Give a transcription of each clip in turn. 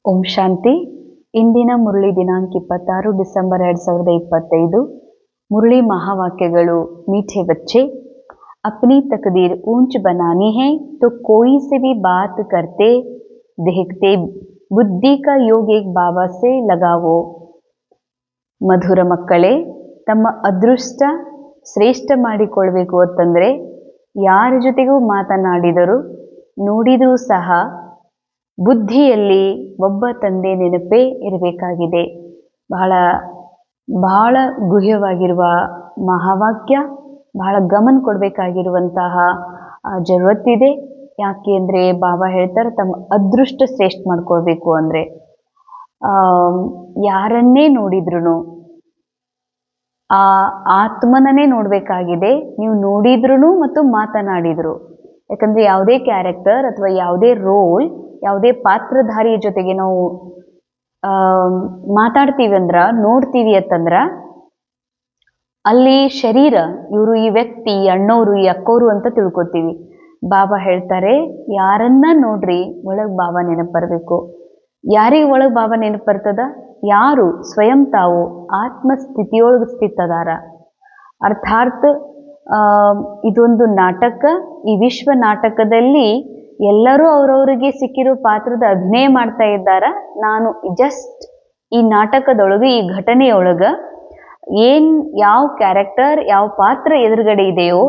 ಓಂ ಶಾಂತಿ. ಇಂದಿನ ಮುರಳಿ ದಿನಾಂಕ 26 ಡಿಸೆಂಬರ್ 2025. ಮುರಳಿ ಮಹಾವಾಕ್ಯಗಳು. मीठे बच्चे, अपनी तकदीर ऊंच बनानी है तो कोई से भी बात करते देखते बुद्धि का योग एक बाबा से लगावो. ಮಧುರ ಮಕ್ಕಳೇ, ತಮ್ಮ ಅದೃಷ್ಟ ಶ್ರೇಷ್ಠ ಮಾಡಿಕೊಳ್ಬೇಕು ಅಂತಂದರೆ ಯಾರ ಜೊತೆಗೂ ಮಾತನಾಡಿದರೂ ನೋಡಿದರೂ ಸಹ ಬುದ್ಧಿಯಲ್ಲಿ ಒಬ್ಬ ತಂದೆ ನೆನಪೇ ಇರಬೇಕಾಗಿದೆ. ಬಹಳ ಗುಹ್ಯವಾಗಿರುವ ಮಹಾವಾಕ್ಯ, ಬಹಳ ಗಮನ ಕೊಡಬೇಕಾಗಿರುವಂತಹ ಜರುರತ್ತಿದೆ. ಯಾಕೆ ಅಂದರೆ ಬಾಬಾ ಹೇಳ್ತಾರೆ, ತಮ್ಮ ಅದೃಷ್ಟ ಶ್ರೇಷ್ಠ ಮಾಡ್ಕೊಳ್ಬೇಕು ಅಂದರೆ ಯಾರನ್ನೇ ನೋಡಿದ್ರು ಆ ಆತ್ಮನನ್ನೇ ನೋಡಬೇಕಾಗಿದೆ. ನೀವು ನೋಡಿದ್ರು ಮತ್ತು ಮಾತನಾಡಿದ್ರು. ಯಾಕಂದರೆ ಯಾವುದೇ ಕ್ಯಾರೆಕ್ಟರ್ ಅಥವಾ ಯಾವುದೇ ರೋಲ್, ಯಾವುದೇ ಪಾತ್ರಧಾರಿಯ ಜೊತೆಗೆ ನಾವು ಮಾತಾಡ್ತೀವಿ ಅಂದ್ರ, ನೋಡ್ತೀವಿ ಅಂತಂದ್ರ ಅಲ್ಲಿ ಶರೀರ, ಇವರು ಈ ವ್ಯಕ್ತಿ, ಈ ಅಣ್ಣವರು, ಈ ಅಕ್ಕೋರು ಅಂತ ತಿಳ್ಕೊತೀವಿ. ಬಾಬಾ ಹೇಳ್ತಾರೆ, ಯಾರನ್ನ ನೋಡ್ರಿ ಒಳಗೆ ಬಾಬಾ ನೆನಪು ಬರಬೇಕು. ಯಾರಿಗೆ ಒಳಗೆ ಬಾಬಾ ನೆನಪು ಬರ್ತದ? ಯಾರು ಸ್ವಯಂ ತಾವು ಆತ್ಮಸ್ಥಿತಿಯೊಳಗೆ ಸ್ಥಿತದಾರ. ಅರ್ಥಾತ್ ಇದೊಂದು ನಾಟಕ. ಈ ವಿಶ್ವ ನಾಟಕದಲ್ಲಿ ಎಲ್ಲರೂ ಅವರವರಿಗೆ ಸಿಕ್ಕಿರೋ ಪಾತ್ರದ ಅಭಿನಯ ಮಾಡ್ತಾ ಇದ್ದಾರ. ನಾನು ಜಸ್ಟ್ ಈ ನಾಟಕದೊಳಗೆ, ಈ ಘಟನೆಯೊಳಗೆ ಯಾವ ಕ್ಯಾರೆಕ್ಟರ್, ಯಾವ ಪಾತ್ರ ಎದುರುಗಡೆ ಇದೆಯೋ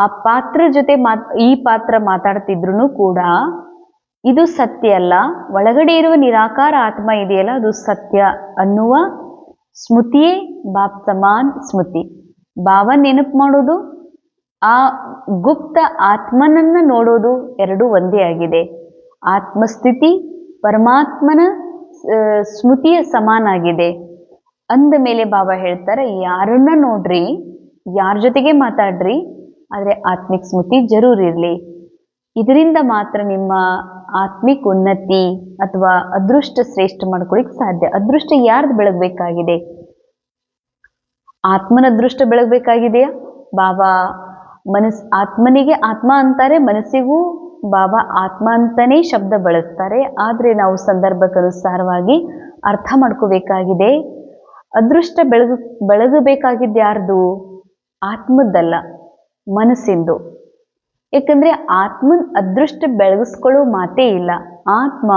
ಆ ಪಾತ್ರ ಜೊತೆ ಈ ಪಾತ್ರ ಮಾತಾಡ್ತಿದ್ರು ಕೂಡ ಇದು ಸತ್ಯ ಅಲ್ಲ, ಒಳಗಡೆ ಇರುವ ನಿರಾಕಾರ ಆತ್ಮ ಇದೆಯಲ್ಲ ಅದು ಸತ್ಯ ಅನ್ನುವ ಸ್ಮೃತಿಯೇ ಬಾಪ್ ಸಮಾನ್ ಸ್ಮೃತಿ. ಬಾಬಾ ನೆನಪು ಮಾಡೋದು, ಆ ಗುಪ್ತ ಆತ್ಮನನ್ನ ನೋಡೋದು ಎರಡೂ ಒಂದೇ ಆಗಿದೆ. ಆತ್ಮಸ್ಥಿತಿ ಪರಮಾತ್ಮನ ಸ್ಮೃತಿಯ ಸಮಾನಾಗಿದೆ. ಅಂದ ಮೇಲೆ ಬಾಬಾ ಹೇಳ್ತಾರೆ, ಯಾರನ್ನ ನೋಡ್ರಿ, ಯಾರ ಜೊತೆಗೆ ಮಾತಾಡ್ರಿ, ಆದರೆ ಆತ್ಮಿಕ ಸ್ಮೃತಿ ಜರೂರ್ ಇರಲಿ. ಇದರಿಂದ ಮಾತ್ರ ನಿಮ್ಮ ಆತ್ಮಿಕ ಉನ್ನತಿ ಅಥವಾ ಅದೃಷ್ಟ ಶ್ರೇಷ್ಠ ಮಾಡ್ಕೊಳಿಕ್ ಸಾಧ್ಯ. ಅದೃಷ್ಟ ಯಾರ್ದು ಬೆಳಗಬೇಕಾಗಿದೆ? ಆತ್ಮನ ಅದೃಷ್ಟ ಬೆಳಗಬೇಕಾಗಿದೆಯಾ? ಬಾಬಾ ಆತ್ಮನಿಗೆ ಆತ್ಮ ಅಂತಾರೆ, ಮನಸ್ಸಿಗೂ ಬಾಬಾ ಆತ್ಮ ಅಂತಾನೇ ಶಬ್ದ ಬಳಸ್ತಾರೆ. ಆದರೆ ನಾವು ಸಂದರ್ಭಕ್ಕನುಸಾರವಾಗಿ ಅರ್ಥ ಮಾಡ್ಕೋಬೇಕಾಗಿದೆ. ಅದೃಷ್ಟ ಬೆಳಗಬೇಕಾಗಿದ್ದು ಯಾರ್ದು? ಆತ್ಮದ್ದಲ್ಲ, ಮನಸ್ಸಿಂದು. ಯಾಕಂದ್ರೆ ಆತ್ಮನ ಅದೃಷ್ಟ ಬೆಳಗಿಸ್ಕೊಳ್ಳೋ ಮಾತೇ ಇಲ್ಲ. ಆತ್ಮ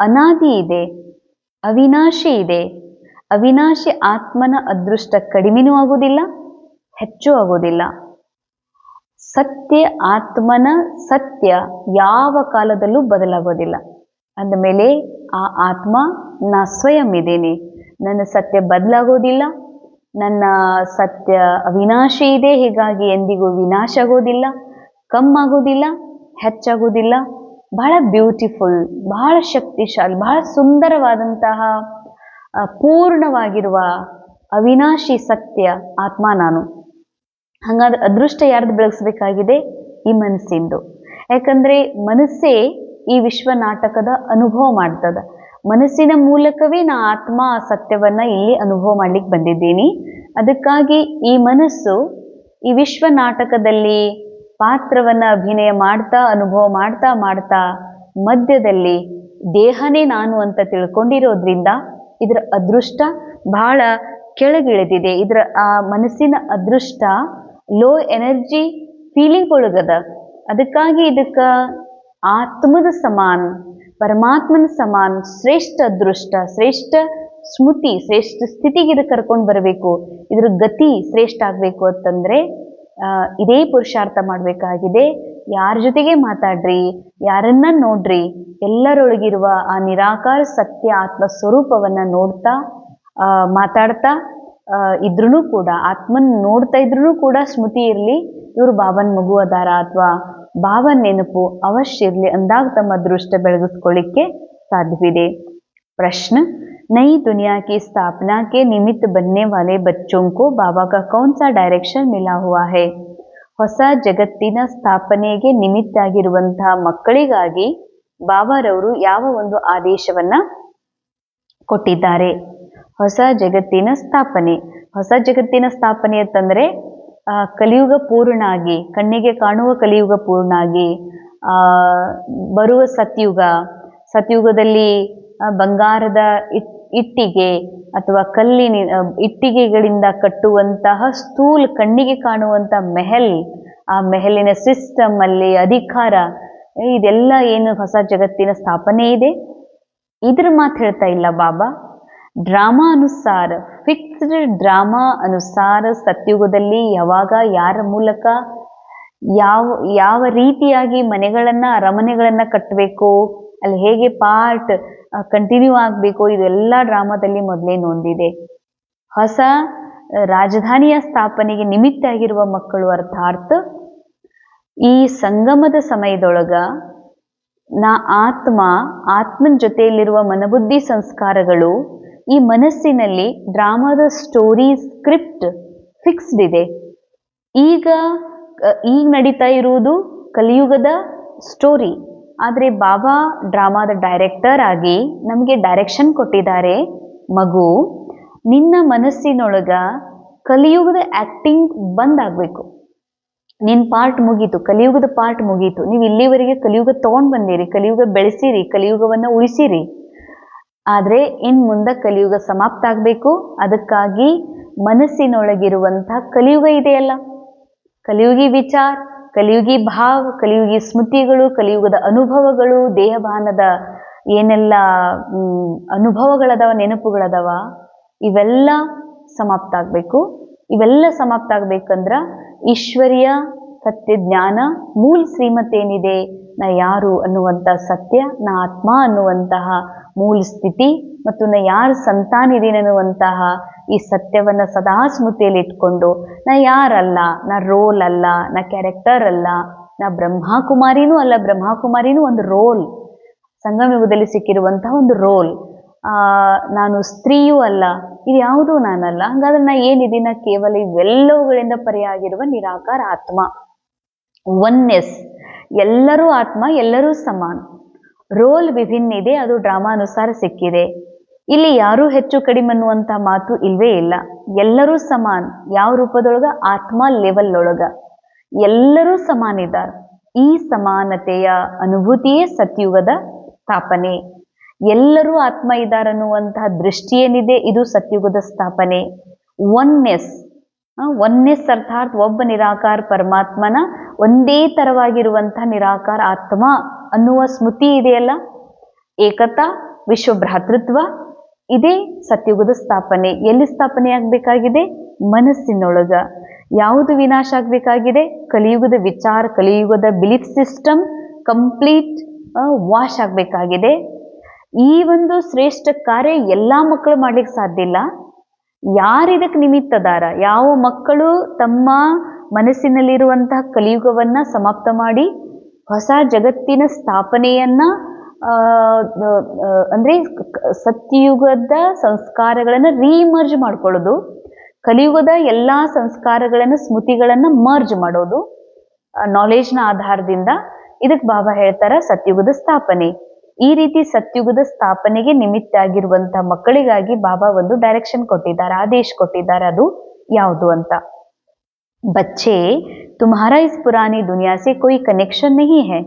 ಅನಾದಿ ಇದೆ, ಅವಿನಾಶಿ ಇದೆ. ಅವಿನಾಶಿ ಆತ್ಮನ ಅದೃಷ್ಟ ಕಡಿಮೆನೂ ಆಗೋದಿಲ್ಲ, ಹೆಚ್ಚು ಆಗೋದಿಲ್ಲ. ಸತ್ಯ ಆತ್ಮನ ಸತ್ಯ ಯಾವ ಕಾಲದಲ್ಲೂ ಬದಲಾಗೋದಿಲ್ಲ. ಅಂದಮೇಲೆ ಆ ಆತ್ಮ ನಾ ಸ್ವಯಂ ಇದ್ದೇನೆ, ನನ್ನ ಸತ್ಯ ಬದಲಾಗೋದಿಲ್ಲ, ನನ್ನ ಸತ್ಯ ಅವಿನಾಶಿ ಇದೆ, ಹೀಗಾಗಿ ಎಂದಿಗೂ ವಿನಾಶ ಆಗೋದಿಲ್ಲ, ಕಮ್ಮಾಗೋದಿಲ್ಲ, ಹೆಚ್ಚಾಗೋದಿಲ್ಲ. ಬಹಳ ಬ್ಯೂಟಿಫುಲ್, ಬಹಳ ಶಕ್ತಿಶಾಲಿ, ಬಹಳ ಸುಂದರವಾದಂತಹ ಪೂರ್ಣವಾಗಿರುವ ಅವಿನಾಶಿ ಸತ್ಯ ಆತ್ಮ ನಾನು. ಹಾಗಾದ್ರೆ ಅದೃಷ್ಟ ಯಾರ್ದು ಬೆಳೆಸಬೇಕಾಗಿದೆ? ಈ ಮನಸ್ಸಿಂದು. ಯಾಕಂದ್ರೆ ಮನಸ್ಸೇ ಈ ವಿಶ್ವ ನಾಟಕದ ಅನುಭವ ಮಾಡ್ತದ. ಮನಸ್ಸಿನ ಮೂಲಕವೇ ನಾ ಆತ್ಮ ಸತ್ಯವನ್ನ ಇಲ್ಲಿ ಅನುಭವ ಮಾಡ್ಲಿಕ್ಕೆ ಬಂದಿದ್ದೀನಿ. ಅದಕ್ಕಾಗಿ ಈ ಮನಸ್ಸು ಈ ವಿಶ್ವ ನಾಟಕದಲ್ಲಿ ಪಾತ್ರವನ್ನ ಅಭಿನಯ ಮಾಡ್ತಾ, ಅನುಭವ ಮಾಡ್ತಾ ಮಾಡ್ತಾ ಮಧ್ಯದಲ್ಲಿ ದೇಹನೇ ನಾನು ಅಂತ ತಿಳ್ಕೊಂಡಿರೋದ್ರಿಂದ ಇದರ ಅದೃಷ್ಟ ಬಹಳ ಕೆಳಗಿಳಿದಿದೆ. ಇದರ ಆ ಮನಸ್ಸಿನ ಅದೃಷ್ಟ ಲೋ ಎನರ್ಜಿ ಫೀಲಿಂಗ್ ಒಳಗದ. ಅದಕ್ಕಾಗಿ ಇದಕ್ಕ ಆತ್ಮದ ಸಮಾನ, ಪರಮಾತ್ಮನ ಸಮಾನ ಶ್ರೇಷ್ಠ ಅದೃಷ್ಟ, ಶ್ರೇಷ್ಠ ಸ್ಮೃತಿ, ಶ್ರೇಷ್ಠ ಸ್ಥಿತಿಗೆ ಇದು ಕರ್ಕೊಂಡು ಬರಬೇಕು. ಇದ್ರ ಗತಿ ಶ್ರೇಷ್ಠ ಆಗ್ಬೇಕು ಅಂತಂದ್ರೆ ಇದೇ ಪುರುಷಾರ್ಥ ಮಾಡಬೇಕಾಗಿದೆ. ಯಾರ ಜೊತೆಗೆ ಮಾತಾಡ್ರಿ, ಯಾರನ್ನ ನೋಡ್ರಿ, ಎಲ್ಲರೊಳಗಿರುವ ಆ ನಿರಾಕಾರ ಸತ್ಯ ಆತ್ಮ ಸ್ವರೂಪವನ್ನ ನೋಡ್ತಾ ಮಾತಾಡ್ತಾ ಇದ್ರೂ ಕೂಡ, ಆತ್ಮನ್ ನೋಡ್ತಾ ಇದ್ರೂ ಕೂಡ ಸ್ಮೃತಿ ಇರಲಿ, ಇವರು ಬಾಬನ್ ಮಗು ಅದಾರ ಅಥವಾ ಬಾಬನ್ ನೆನಪು ಅವಶ್ಯ ಇರಲಿ ಅಂದಾಗ ತಮ್ಮ ಅದೃಷ್ಟ ಬೆಳಗಿಸ್ಕೊಳ್ಳಿಕ್ಕೆ ಸಾಧ್ಯವಿದೆ. ಪ್ರಶ್ನೆ: नई दुनिया की स्थापना के निमित्त बनने वाले बच्चों को बाबा का कौन सा डायरेक्शन मिला हुआ है? ಹೊಸ ಜಗತ್ತಿನ ಸ್ಥಾಪನೆಗೆ ನಿಮಿತ್ತ ಆಗಿರುವಂತಹ ಮಕ್ಕಳಿಗಾಗಿ ಬಾಬಾರವರು ಯಾವ ಒಂದು ಆದೇಶವನ್ನ ಕೊಟ್ಟಿದ್ದಾರೆ? ಹೊಸ ಜಗತ್ತಿನ ಸ್ಥಾಪನೆ. ಹೊಸ ಜಗತ್ತಿನ ಸ್ಥಾಪನೆ ಅಂತಂದ್ರೆ ಕಲಿಯುಗ ಪೂರ್ಣ ಆಗಿ, ಕಣ್ಣಿಗೆ ಕಾಣುವ ಕಲಿಯುಗ ಪೂರ್ಣ ಆಗಿ ಬರುವ ಸತ್ಯುಗ, ಸತ್ಯುಗದಲ್ಲಿ ಬಂಗಾರದ ಇಟ್ಟಿಗೆ ಅಥವಾ ಕಲ್ಲಿನ ಇಟ್ಟಿಗೆಗಳಿಂದ ಕಟ್ಟುವಂತಹ ಸ್ಥೂಲ ಕಣ್ಣಿಗೆ ಕಾಣುವಂತ ಮೆಹಲ್, ಆ ಮೆಹಲಿನ ಸಿಸ್ಟಮ್ ಅಲ್ಲಿ ಅಧಿಕಾರ, ಇದೆಲ್ಲ ಏನು ಹೊಸ ಜಗತ್ತಿನ ಸ್ಥಾಪನೆ ಇದೆ, ಇದ್ರ ಮಾತು ಹೇಳ್ತಾ ಇಲ್ಲ ಬಾಬಾ. ಡ್ರಾಮಾ ಅನುಸಾರ, ಫಿಕ್ಸ್ಡ್ ಡ್ರಾಮಾ ಅನುಸಾರ ಸತ್ಯುಗದಲ್ಲಿ ಯಾವಾಗ ಯಾರ ಮೂಲಕ ಯಾವ ರೀತಿಯಾಗಿ ಮನೆಗಳನ್ನ ಅರಮನೆಗಳನ್ನ ಕಟ್ಟಬೇಕು, ಅಲ್ಲಿ ಹೇಗೆ ಪಾರ್ಟ್ ಕಂಟಿನ್ಯೂ ಆಗಬೇಕು, ಇದೆಲ್ಲ ಡ್ರಾಮಾದಲ್ಲಿ ಮೊದಲೇ ನೊಂದಿದೆ. ಹೊಸ ರಾಜಧಾನಿಯ ಸ್ಥಾಪನೆಗೆ ನಿಮಿತ್ತ ಆಗಿರುವ ಮಕ್ಕಳು ಅರ್ಥಾತ್ ಈ ಸಂಗಮದ ಸಮಯದೊಳಗ ನಾ ಆತ್ಮನ ಜೊತೆಯಲ್ಲಿರುವ ಮನಬುದ್ಧಿ ಸಂಸ್ಕಾರಗಳು ಈ ಮನಸ್ಸಿನಲ್ಲಿ ಡ್ರಾಮಾದ ಸ್ಟೋರಿ ಸ್ಕ್ರಿಪ್ಟ್ ಫಿಕ್ಸ್ಡ್ ಇದೆ. ಈಗ ನಡೀತಾ ಇರುವುದು ಕಲಿಯುಗದ ಸ್ಟೋರಿ, ಆದರೆ ಬಾಬಾ ಡ್ರಾಮಾದ ಡೈರೆಕ್ಟರ್ ಆಗಿ ನಮಗೆ ಡೈರೆಕ್ಷನ್ ಕೊಟ್ಟಿದ್ದಾರೆ. ಮಗು, ನಿನ್ನ ಮನಸ್ಸಿನೊಳಗ ಕಲಿಯುಗದ ಆಕ್ಟಿಂಗ್ ಬಂದಾಗಬೇಕು. ನಿನ್ನ ಪಾರ್ಟ್ ಮುಗೀತು, ಕಲಿಯುಗದ ಪಾರ್ಟ್ ಮುಗೀತು. ನೀವು ಇಲ್ಲಿವರೆಗೆ ಕಲಿಯುಗ ತಗೊಂಡು ಬಂದಿರಿ, ಕಲಿಯುಗ ಬೆಳೆಸಿರಿ, ಕಲಿಯುಗವನ್ನು ಉಳಿಸಿರಿ. ಆದರೆ ಇನ್ನು ಮುಂದೆ ಕಲಿಯುಗ ಸಮಾಪ್ತ ಆಗಬೇಕು. ಅದಕ್ಕಾಗಿ ಮನಸ್ಸಿನೊಳಗಿರುವಂತಹ ಕಲಿಯುಗ ಇದೆಯಲ್ಲ, ಕಲಿಯುಗಿ ವಿಚಾರ, ಕಲಿಯುಗಿ ಭಾವ, ಕಲಿಯುಗಿ ಸ್ಮೃತಿಗಳು, ಕಲಿಯುಗದ ಅನುಭವಗಳು, ದೇಹಭಾನದ ಏನೆಲ್ಲ ಅನುಭವಗಳದಾವ, ನೆನಪುಗಳದಾವ, ಇವೆಲ್ಲ ಸಮಾಪ್ತ ಆಗಬೇಕು. ಇವೆಲ್ಲ ಸಮಾಪ್ತ ಆಗ್ಬೇಕಂದ್ರ ಈಶ್ವರ್ಯ ಸತ್ಯ ಜ್ಞಾನ, ಮೂಲ ಶ್ರೀಮತ್ ಏನಿದೆ, ನಾ ಯಾರು ಅನ್ನುವಂಥ ಸತ್ಯ, ನಾ ಆತ್ಮ ಅನ್ನುವಂತಹ ಮೂಲ ಸ್ಥಿತಿ, ಮತ್ತು ನಾ ಯಾರು ಸಂತಾನ ಇದೀನಿ ಅನ್ನುವಂತಹ ಈ ಸತ್ಯವನ್ನ ಸದಾ ಸ್ಮೃತಿಯಲ್ಲಿ ಇಟ್ಕೊಂಡು, ನಾ ಯಾರಲ್ಲ, ನಾ ರೋಲ್ ಅಲ್ಲ, ನಾ ಕ್ಯಾರೆಕ್ಟರ್ ಅಲ್ಲ, ನಾ ಬ್ರಹ್ಮಕುಮಾರಿನೂ ಅಲ್ಲ, ಬ್ರಹ್ಮಕುಮಾರಿನೂ ಒಂದು ರೋಲ್, ಸಂಗಮಯುಗದಲ್ಲಿ ಸಿಕ್ಕಿರುವಂತಹ ಒಂದು ರೋಲ್. ನಾನು ಸ್ತ್ರೀಯೂ ಅಲ್ಲ, ಇದು ಯಾವುದೂ ನಾನಲ್ಲ. ಹಾಗಾದ್ರೆ ನಾ ಏನಿದ್ದೀನ, ಕೇವಲ ಇವೆಲ್ಲವುಗಳಿಂದ ಪರಿಯಾಗಿರುವ ನಿರಾಕಾರ ಆತ್ಮ, ಒನ್ನೆಸ್. ಎಲ್ಲರೂ ಆತ್ಮ, ಎಲ್ಲರೂ ಸಮಾನ. ರೋಲ್ ವಿಭಿನ್ನ ಇದೆ, ಅದು ಡ್ರಾಮಾನುಸಾರ ಸಿಕ್ಕಿದೆ. ಇಲ್ಲಿ ಯಾರೂ ಹೆಚ್ಚು ಕಡಿಮೆ ಅನ್ನುವಂಥ ಮಾತು ಇಲ್ವೇ ಇಲ್ಲ. ಎಲ್ಲರೂ ಸಮಾನ. ಯಾವ ರೂಪದೊಳಗ? ಆತ್ಮ ಲೆವೆಲ್ ಒಳಗ ಎಲ್ಲರೂ ಸಮಾನ ಇದ್ದಾರೆ. ಈ ಸಮಾನತೆಯ ಅನುಭೂತಿಯೇ ಸತ್ಯುಗದ ಸ್ಥಾಪನೆ. ಎಲ್ಲರೂ ಆತ್ಮ ಇದ್ದಾರನ್ನುವಂತಹ ದೃಷ್ಟಿ ಏನಿದೆ, ಇದು ಸತ್ಯುಗದ ಸ್ಥಾಪನೆ. ಒನ್ನೆಸ್ ಅರ್ಥಾತ್ ಒಬ್ಬ ನಿರಾಕಾರ ಪರಮಾತ್ಮನ ಒಂದೇ ತರವಾಗಿರುವಂತಹ ನಿರಾಕಾರ ಆತ್ಮ ಅನ್ನುವ ಸ್ಮೃತಿ ಇದೆಯಲ್ಲ, ಏಕತಾ, ವಿಶ್ವ ಭ್ರಾತೃತ್ವ, ಇದೇ ಸತ್ಯುಗದ ಸ್ಥಾಪನೆ. ಎಲ್ಲಿ ಸ್ಥಾಪನೆ ಆಗ್ಬೇಕಾಗಿದೆ? ಮನಸ್ಸಿನೊಳಗ. ಯಾವುದು ವಿನಾಶ ಆಗ್ಬೇಕಾಗಿದೆ? ಕಲಿಯುಗದ ವಿಚಾರ, ಕಲಿಯುಗದ ಬಿಲೀಫ್ ಸಿಸ್ಟಮ್ ಕಂಪ್ಲೀಟ್ ವಾಶ್ ಆಗ್ಬೇಕಾಗಿದೆ. ಈ ಒಂದು ಶ್ರೇಷ್ಠ ಕಾರ್ಯ ಎಲ್ಲಾ ಮಕ್ಕಳು ಮಾಡ್ಲಿಕ್ಕೆ ಸಾಧ್ಯ ಇಲ್ಲ. ಯಾರಿದಕ್ಕೆ ನಿಮಿತ್ತದಾರ, ಯಾವ ಮಕ್ಕಳು ತಮ್ಮ ಮನಸ್ಸಿನಲ್ಲಿರುವಂತಹ ಕಲಿಯುಗವನ್ನ ಸಮಾಪ್ತ ಮಾಡಿ ಹೊಸ ಜಗತ್ತಿನ ಸ್ಥಾಪನೆಯನ್ನ ಅಂದ್ರೆ ಸತ್ಯಯುಗದ ಸಂಸ್ಕಾರಗಳನ್ನ ರೀಮರ್ಜ್ ಮಾಡ್ಕೊಳ್ಳೋದು, ಕಲಿಯುಗದ ಎಲ್ಲಾ ಸಂಸ್ಕಾರಗಳನ್ನ ಸ್ಮೃತಿಗಳನ್ನ ಮರ್ಜ್ ಮಾಡೋದು ನಾಲೆಜ್ನ ಆಧಾರದಿಂದ, ಇದಕ್ಕೆ ಬಾಬಾ ಹೇಳ್ತಾರ ಸತ್ಯುಗದ ಸ್ಥಾಪನೆ. ಈ ರೀತಿ ಸತ್ಯುಗದ ಸ್ಥಾಪನೆಗೆ ನಿಮಿತ್ತ ಆಗಿರುವಂತಹ ಮಕ್ಕಳಿಗಾಗಿ ಬಾಬಾ ಒಂದು ಡೈರೆಕ್ಷನ್ ಕೊಟ್ಟಿದ್ದಾರೆ, ಆದೇಶ ಕೊಟ್ಟಿದ್ದಾರೆ. ಅದು ಯಾವುದು ಅಂತ? ಬಚ್ಚೆ, ತುಮ್ಹಾರಾ ಇಸ್ ಪುರಾನಿ ದುನಿಯಾ ಸೆ ಕೋಯಿ ಕನೆಕ್ಷನ್ ನಹಿ ಹೈ.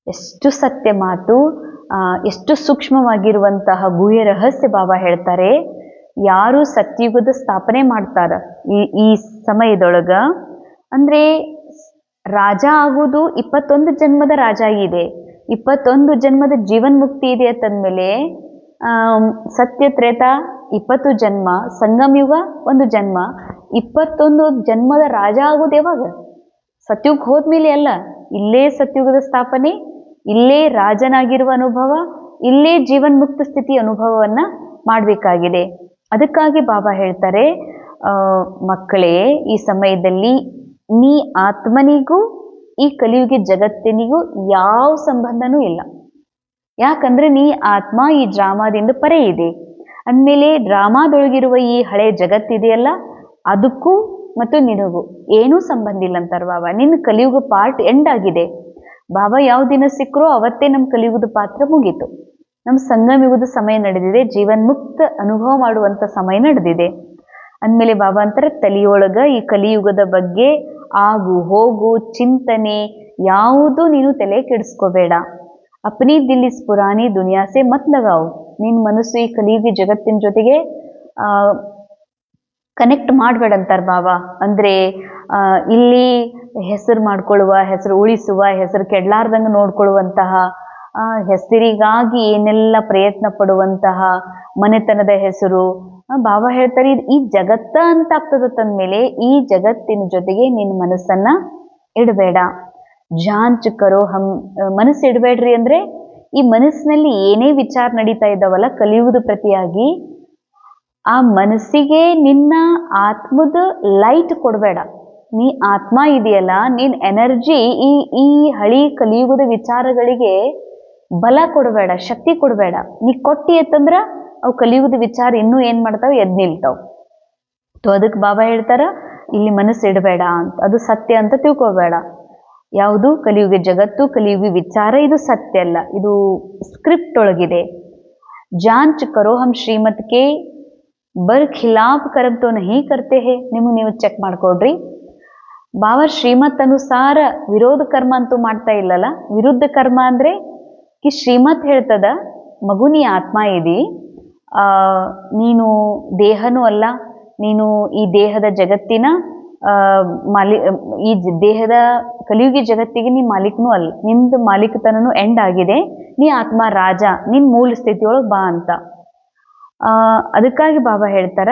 ಎಷ್ಟು ಸತ್ಯ ಮಾತು, ಎಷ್ಟು ಸೂಕ್ಷ್ಮವಾಗಿರುವಂತಹ ಗುಹ್ಯ ರಹಸ್ಯ ಬಾಬಾ ಹೇಳ್ತಾರೆ. ಯಾರು ಸತ್ಯುಗದ ಸ್ಥಾಪನೆ ಮಾಡ್ತಾರ ಈ ಸಮಯದೊಳಗ, ಅಂದ್ರೆ ರಾಜ ಆಗುವುದು 21 ಜನ್ಮದ ರಾಜ ಇದೆ, 21 ಜನ್ಮದ ಜೀವನ್ ಮುಕ್ತಿ ಇದೆ ಅಂತಂದ್ಮೇಲೆ ಸತ್ಯ ತ್ರೇತ 20 ಜನ್ಮ, ಸಂಗಮ ಯುಗ 1 ಜನ್ಮ, 21 ಜನ್ಮದ ರಾಜ ಆಗೋದು ಯಾವಾಗ? ಸತ್ಯುಗ್ ಹೋದ್ಮೇಲೆ ಅಲ್ಲ, ಇಲ್ಲೇ ಸತ್ಯುಗದ ಸ್ಥಾಪನೆ, ಇಲ್ಲೇ ರಾಜನಾಗಿರುವ ಅನುಭವ, ಇಲ್ಲೇ ಜೀವನ್ ಮುಕ್ತ ಸ್ಥಿತಿ ಅನುಭವವನ್ನ ಮಾಡಬೇಕಾಗಿದೆ. ಅದಕ್ಕಾಗಿ ಬಾಬಾ ಹೇಳ್ತಾರೆ, ಮಕ್ಕಳೇ, ಈ ಸಮಯದಲ್ಲಿ ನೀ ಆತ್ಮನಿಗೂ ಈ ಕಲಿಯುಗಿ ಜಗತ್ತಿನಿಗೂ ಯಾವ ಸಂಬಂಧನೂ ಇಲ್ಲ. ಯಾಕಂದ್ರೆ ನೀ ಆತ್ಮ ಈ ಡ್ರಾಮಾದಿಂದ ಪರೆ ಇದೆ ಅಂದಮೇಲೆ ಡ್ರಾಮಾದೊಳಗಿರುವ ಈ ಹಳೆ ಜಗತ್ತಿದೆಯಲ್ಲ, ಅದಕ್ಕೂ ಮತ್ತು ನಿನಗೂ ಏನೂ ಸಂಬಂಧ ಇಲ್ಲ ಅಂತಾರೆ ಬಾಬಾ. ನಿನ್ನ ಕಲಿಯುಗ ಪಾರ್ಟ್ ಎಂಡ್ ಆಗಿದೆ. ಬಾಬಾ ಯಾವ ದಿನ ಸಿಕ್ಕರೋ ಅವತ್ತೇ ನಮ್ಮ ಕಲಿಯುಗದ ಪಾತ್ರ ಮುಗೀತು. ನಮ್ಮ ಸಂಗಮ ಯುಗದ ಸಮಯ ನಡೆದಿದೆ, ಜೀವನ್ ಮುಕ್ತ ಅನುಭವ ಮಾಡುವಂತ ಸಮಯ ನಡೆದಿದೆ ಅಂದಮೇಲೆ ಬಾಬಾ ಅಂತಾರೆ, ತಲೆಯೊಳಗ ಈ ಕಲಿಯುಗದ ಬಗ್ಗೆ ಆಗು ಹೋಗು ಚಿಂತನೆ ಯಾವುದು ನೀನು ತಲೆ ಕೆಡಿಸ್ಕೋಬೇಡ. ಅಪ್ನಿ ದಿಲ್ ಇಸ್ ಪುರಾನಿ ದುನಿಯಾ ಸೆ ಮತ್ ಲಗಾವ್. ನಿನ್ ಮನಸ್ಸು ಈ ಕಲಿಯುಗಿ ಜಗತ್ತಿನ ಜೊತೆಗೆ ಕನೆಕ್ಟ್ ಮಾಡಬೇಡಂತಾರ ಬಾಬಾ. ಅಂದ್ರೆ ಇಲ್ಲಿ ಹೆಸರು ಮಾಡ್ಕೊಳ್ಳುವ, ಹೆಸರು ಉಳಿಸುವ, ಹೆಸರು ಕೆಡ್ಲಾರ್ದಂಗ ನೋಡ್ಕೊಳ್ಳುವಂತಹ, ಹೆಸರಿಗಾಗಿ ಏನೆಲ್ಲ ಪ್ರಯತ್ನ ಪಡುವಂತಹ ಮನೆತನದ ಹೆಸರು. ಬಾಬಾ ಹೇಳ್ತಾರೆ ಈ ಜಗತ್ತ ಅಂತ ಆಗ್ತದ ತಂದ್ಮೇಲೆ ಈ ಜಗತ್ತಿನ ಜೊತೆಗೆ ನಿನ್ನ ಮನಸ್ಸನ್ನ ಇಡಬೇಡ. ಜಾಂಚ್ ಕರೋ ಹಮ್, ಮನಸ್ಸು ಇಡಬೇಡ್ರಿ ಅಂದ್ರೆ ಈ ಮನಸ್ಸಿನಲ್ಲಿ ಏನೇ ವಿಚಾರ ನಡೀತಾ ಇದ್ದಾವಲ್ಲ ಕಲಿಯುವುದು ಪ್ರತಿಯಾಗಿ, ಆ ಮನಸ್ಸಿಗೆ ನಿನ್ನ ಆತ್ಮದ ಲೈಟ್ ಕೊಡಬೇಡ. ನೀ ಆತ್ಮ ಇದೆಯಲ್ಲ, ನೀನ್ ಎನರ್ಜಿ ಈ ಈ ಹಳಿ ಕಲಿಯುಗದ ವಿಚಾರಗಳಿಗೆ ಬಲ ಕೊಡಬೇಡ, ಶಕ್ತಿ ಕೊಡಬೇಡ. ನೀ ಕೊಟ್ಟಿ ಅಂತಂದ್ರ ಅವು ಕಲಿಯುಗದ ವಿಚಾರ ಇನ್ನೂ ಏನ್ ಮಾಡ್ತಾವ, ಎದ್ ನಿಲ್ತಾವ್. ಅದಕ್ಕೆ ಬಾಬಾ ಹೇಳ್ತಾರ ಇಲ್ಲಿ ಮನಸ್ಸು ಇಡಬೇಡ ಅಂತ. ಅದು ಸತ್ಯ ಅಂತ ತಿಳ್ಕೊಬೇಡ. ಯಾವುದು ಕಲಿಯುಗ ಜಗತ್ತು, ಕಲಿಯುಗಿ ವಿಚಾರ ಇದು ಸತ್ಯ ಅಲ್ಲ, ಇದು ಸ್ಕ್ರಿಪ್ಟ್ ಒಳಗಿದೆ. ಜಾಂಚ್ ಕರೋ ಹಮ್ ಶ್ರೀಮತ್ ಕೆ ಬರ್ ಖಿಲಾಫ್ ಕರ್ಮ್ ತೋ ನಹಿ ಕರ್ತೆ ಹೇ. ನಿಮಗೆ ನೀವು ಚೆಕ್ ಮಾಡ್ಕೊಡ್ರಿ. ಬಾಬಾ ಶ್ರೀಮತ್ ಅನುಸಾರ ವಿರೋಧ ಕರ್ಮ ಅಂತೂ ಮಾಡ್ತಾ ಇಲ್ಲಲ್ಲ. ವಿರುದ್ಧ ಕರ್ಮ ಅಂದ್ರೆ ಕಿ ಶ್ರೀಮತ್ ಹೇಳ್ತದ, ಮಗು ನೀ ಆತ್ಮ ಇದಿ, ನೀನು ದೇಹನೂ ಅಲ್ಲ, ನೀನು ಈ ದೇಹದ ಜಗತ್ತಿನ ಈ ದೇಹದ ಕಲಿಯುಗಿ ಜಗತ್ತಿಗೆ ನೀ ಮಾಲೀಕನೂ ಅಲ್ಲ, ನಿಂದು ಮಾಲೀಕತನೂ ಎಂಡ್ ಆಗಿದೆ, ನೀ ಆತ್ಮ ರಾಜ, ನಿನ್ ಮೂಲ ಸ್ಥಿತಿಯೊಳಗೆ ಬಾ ಅಂತ. ಅದಕ್ಕಾಗಿ ಬಾಬಾ ಹೇಳ್ತಾರ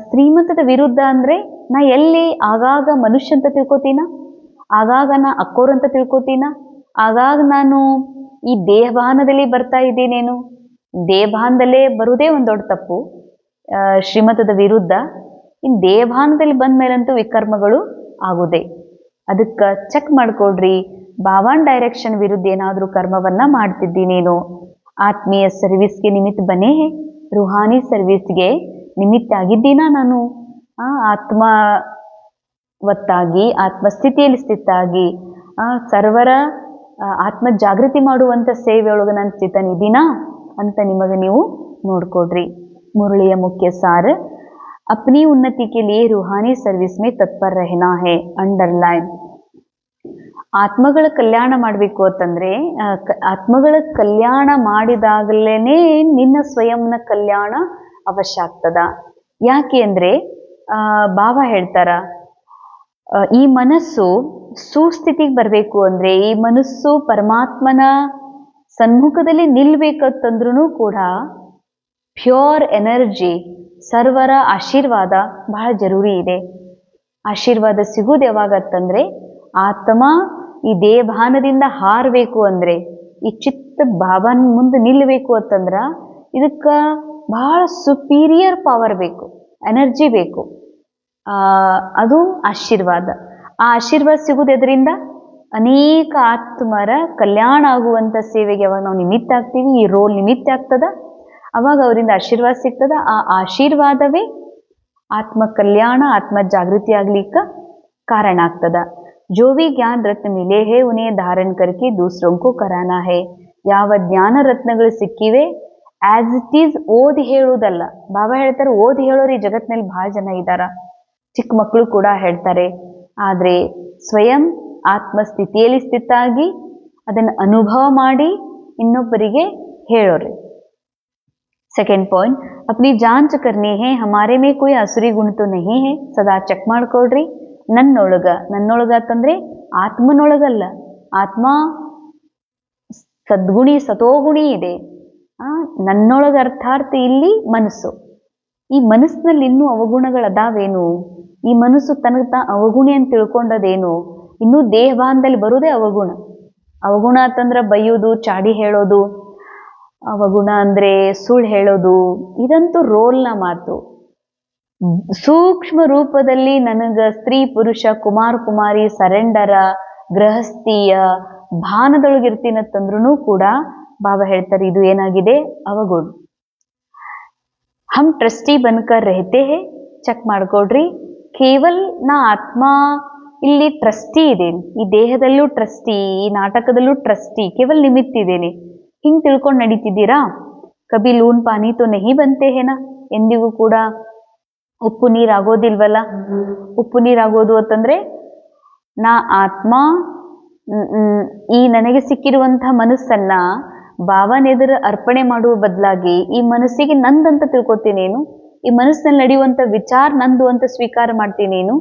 ಶ್ರೀಮತದ ವಿರುದ್ಧ ಅಂದ್ರೆ ನಾ ಎಲ್ಲಿ ಆಗಾಗ ಮನುಷ್ಯ ಅಂತ ತಿಳ್ಕೊತೀನ, ಆಗಾಗ ನಾ ಅಕ್ಕೋರ್ ಅಂತ ತಿಳ್ಕೊತೀನ, ಆಗಾಗ ನಾನು ಈ ದೇಹಭಾನದಲ್ಲಿ ಬರ್ತಾ ಇದ್ದೀನೇನು. ದೇಹಭಾನದಲ್ಲೇ ಬರುವುದೇ ಒಂದು ದೊಡ್ಡ ತಪ್ಪು, ಶ್ರೀಮತದ ವಿರುದ್ಧ. ಇನ್ನು ದೇಹಭಾನದಲ್ಲಿ ಬಂದ ಮೇಲಂತೂ ವಿಕರ್ಮಗಳು ಆಗುದೇ. ಅದಕ್ಕೆ ಚೆಕ್ ಮಾಡ್ಕೊಡ್ರಿ, ಬಾಬಾನ್ ಡೈರೆಕ್ಷನ್ ವಿರುದ್ಧ ಏನಾದರೂ ಕರ್ಮವನ್ನ ಮಾಡ್ತಿದ್ದೀನೇನೋ. ಆತ್ಮೀಯ ಸರ್ವಿಸ್ಗೆ ನಿಮಿತ್ತ ಬನೇ ಹೇ, ರುಹಾನಿ ಸರ್ವಿಸ್ಗೆ ನಿಮಿತ್ತ ಆಗಿದ್ದೀನ ನಾನು. ಆತ್ಮವತ್ತಾಗಿ, ಆತ್ಮಸ್ಥಿತಿಯಲ್ಲಿ ಸ್ಥಿತಾಗಿ, ಸರ್ವರ ಆತ್ಮ ಜಾಗೃತಿ ಮಾಡುವಂಥ ಸೇವೆಯೊಳಗೆ ನಾನು ಸ್ಥಿತನಿದ್ದೀನಾ ಅಂತ ನಿಮಗೆ ನೀವು ನೋಡ್ಕೊಡ್ರಿ. ಮುರಳಿಯ ಮುಖ್ಯ ಸಾರ, ಅಪ್ನಿ ಉನ್ನತಿ ಕೆ ಲಿಯೆ ರೂಹಾನಿ ಸರ್ವಿಸ್ ಮೇ ತತ್ಪರ್ ರಹನಾ ಹೇ. ಅಂಡರ್ಲೈನ್. ಆತ್ಮಗಳ ಕಲ್ಯಾಣ ಮಾಡಬೇಕು ಅಂತಂದ್ರೆ, ಆತ್ಮಗಳ ಕಲ್ಯಾಣ ಮಾಡಿದಾಗಲೇನೆ ನಿನ್ನ ಸ್ವಯಂನ ಕಲ್ಯಾಣ ಅವಶ್ಯ ಆಗ್ತದ. ಯಾಕೆ ಅಂದ್ರೆ ಬಾಬಾ ಹೇಳ್ತಾರ ಈ ಮನಸ್ಸು ಸುಸ್ಥಿತಿಗೆ ಬರಬೇಕು ಅಂದ್ರೆ, ಈ ಮನಸ್ಸು ಪರಮಾತ್ಮನ ಸನ್ಮುಖದಲ್ಲಿ ನಿಲ್ಬೇಕಂತಂದ್ರೂ ಕೂಡ ಪ್ಯೂರ್ ಎನರ್ಜಿ, ಸರ್ವರ ಆಶೀರ್ವಾದ ಬಹಳ ಜರೂರಿ ಇದೆ. ಆಶೀರ್ವಾದ ಸಿಗುವುದು ಯಾವಾಗತ್ತಂದ್ರೆ, ಆತ್ಮ ಈ ದೇಹಭಾನದಿಂದ ಹಾರಬೇಕು ಅಂದ್ರೆ, ಈ ಚಿತ್ತ ಬಾಬಾನ್ ಮುಂದೆ ನಿಲ್ಲಬೇಕು ಅಂತಂದ್ರ ಇದಕ್ಕೆ ಬಹಳ ಸುಪೀರಿಯರ್ ಪವರ್ ಬೇಕು, ಎನರ್ಜಿ ಬೇಕು. ಅದು ಆಶೀರ್ವಾದ. ಆ ಆಶೀರ್ವಾದ ಸಿಗುವುದು ಎದರಿಂದ? ಅನೇಕ ಆತ್ಮರ ಕಲ್ಯಾಣ ಆಗುವಂಥ ಸೇವೆಗೆ ಯಾವಾಗ ನಾವು ನಿಮಿತ್ತ ಆಗ್ತೀವಿ, ಈ ರೋಲ್ ನಿಮಿತ್ತ ಆಗ್ತದ, ಅವಾಗ ಅವರಿಂದ ಆಶೀರ್ವಾದ ಸಿಗ್ತದ. ಆ ಆಶೀರ್ವಾದವೇ ಆತ್ಮ ಕಲ್ಯಾಣ, ಆತ್ಮ ಜಾಗೃತಿ ಆಗ್ಲಿಕ್ಕೆ ಕಾರಣ ಆಗ್ತದ. ಜೋ ಭಿ ಜ್ಞಾನ ರತ್ನ ಮಿಲೆ ಹೇ ಉನ್ಹೇ ಧಾರಣ ಕರ್ಕೆ ದೂಸರೋಂಕೋ ಕರಾನಾ ಹೇ. ಯಾವ ಜ್ಞಾನ ರತ್ನಗಳು ಸಿಕ್ಕಿವೆ ಆಸ್ ಇಟ್ ಈಸ್ ಓದಿ ಹೇಳುವುದಲ್ಲ. ಬಾಬಾ ಹೇಳ್ತಾರೆ ಓದಿ ಹೇಳೋರು ಈ ಜಗತ್ತಿನಲ್ಲಿ ಬಹಳ ಜನ ಇದ್ದಾರ, ಚಿಕ್ಕ ಮಕ್ಕಳು ಕೂಡ ಹೇಳ್ತಾರೆ. ಆದರೆ ಸ್ವಯಂ ಆತ್ಮಸ್ಥಿತಿಯಲ್ಲಿ ಸ್ಥಿತಾಗಿ ಅದನ್ನು ಅನುಭವ ಮಾಡಿ ಇನ್ನೊಬ್ಬರಿಗೆ ಹೇಳೋರಿ. ಸೆಕೆಂಡ್ ಪಾಯಿಂಟ್, ಅಪ್ನಿ ಜಾಂಚ್ ಕರ್ನಿ ಹೇ ಹಮಾರೆ ಮೇ ಕೋಯಿ ಅಸುರಿ ಗುಣ ತೋ ನಹಿ ಹೇ. ಸದಾ ಚೆಕ್ ಮಾಡ್ಕೊಳ್ರಿ. ನನ್ನೊಳಗ ಅಂತಂದ್ರೆ ಆತ್ಮನೊಳಗಲ್ಲ, ಆತ್ಮ ಸದ್ಗುಣಿ ಸತೋಗುಣಿ ಇದೆ. ನನ್ನೊಳಗ ಅರ್ಥಾರ್ಥ ಇಲ್ಲಿ ಮನಸ್ಸು. ಈ ಮನಸ್ಸಿನಲ್ಲಿ ಇನ್ನೂ ಅವಗುಣಗಳದಾವೇನು? ಈ ಮನಸ್ಸು ತನಗೆ ಅವಗುಣಿ ಅಂತ ತಿಳ್ಕೊಂಡದೇನು? ಇನ್ನೂ ದೇಹಭಾನದಲ್ಲಿ ಬರುವುದೇ ಅವಗುಣ. ಅವಗುಣ ಅಂತಂದ್ರೆ ಬೈಯೋದು, ಚಾಡಿ ಹೇಳೋದು, ಅವಗುಣ ಅಂದ್ರೆ ಸುಳ್ಳು ಹೇಳೋದು, ಇದಂತೂ ರೋಲ್ನ ಮಾತು. ಸೂಕ್ಷ್ಮ ರೂಪದಲ್ಲಿ ನನಗ ಸ್ತ್ರೀ ಪುರುಷ ಕುಮಾರ ಕುಮಾರಿ ಸರೆಂಡರ ಗೃಹಸ್ಥಿಯ ಭಾನದೊಳಗಿರ್ತೀನಂತಂದ್ರೂ ಕೂಡ ಬಾಬಾ ಹೇಳ್ತಾರೆ ಇದು ಏನಾಗಿದೆ, ಅವಗುಣ. ಹಮ್ ಟ್ರಸ್ಟಿ ಬನ್ಕರ್ ರೆಹತೆ ಹೇ. ಚೆಕ್ ಮಾಡ್ಕೊಡ್ರಿ. ಕೇವಲ್ ನಾ ಆತ್ಮ ಇಲ್ಲಿ ಟ್ರಸ್ಟಿ ಇದೇನೆ, ಈ ದೇಹದಲ್ಲೂ ಟ್ರಸ್ಟಿ, ಈ ನಾಟಕದಲ್ಲೂ ಟ್ರಸ್ಟಿ, ಕೇವಲ್ ನಿಮಿತ್ತ ಇದೇನೆ, ಹಿಂಗೆ ತಿಳ್ಕೊಂಡು ನಡೀತಿದ್ದೀರಾ? ಕಬಿ ಲೂನ್ ಪಾನಿ ತೋ ನಹಿ ಬಂತೆ ಹೇನಾ. ಎಂದಿಗೂ ಕೂಡ ಉಪ್ಪು ನೀರಾಗೋದಿಲ್ವಲ್ಲ. ಉಪ್ಪು ನೀರಾಗೋದು ಅಂತಂದ್ರೆ ನಾ ಆತ್ಮ ಈ ನನಗೆ ಸಿಕ್ಕಿರುವಂತಹ ಮನಸ್ಸನ್ನ ಬಾಬಾನೆದುರ ಅರ್ಪಣೆ ಮಾಡುವ ಬದಲಾಗಿ ಈ ಮನಸ್ಸಿಗೆ ನಂದಂತ ತಿಳ್ಕೊತೀನೇನು, ಈ ಮನಸ್ಸಿನಲ್ಲಿ ನಡೆಯುವಂತ ವಿಚಾರ ನಂದು ಅಂತ ಸ್ವೀಕಾರ ಮಾಡ್ತೀನೇನು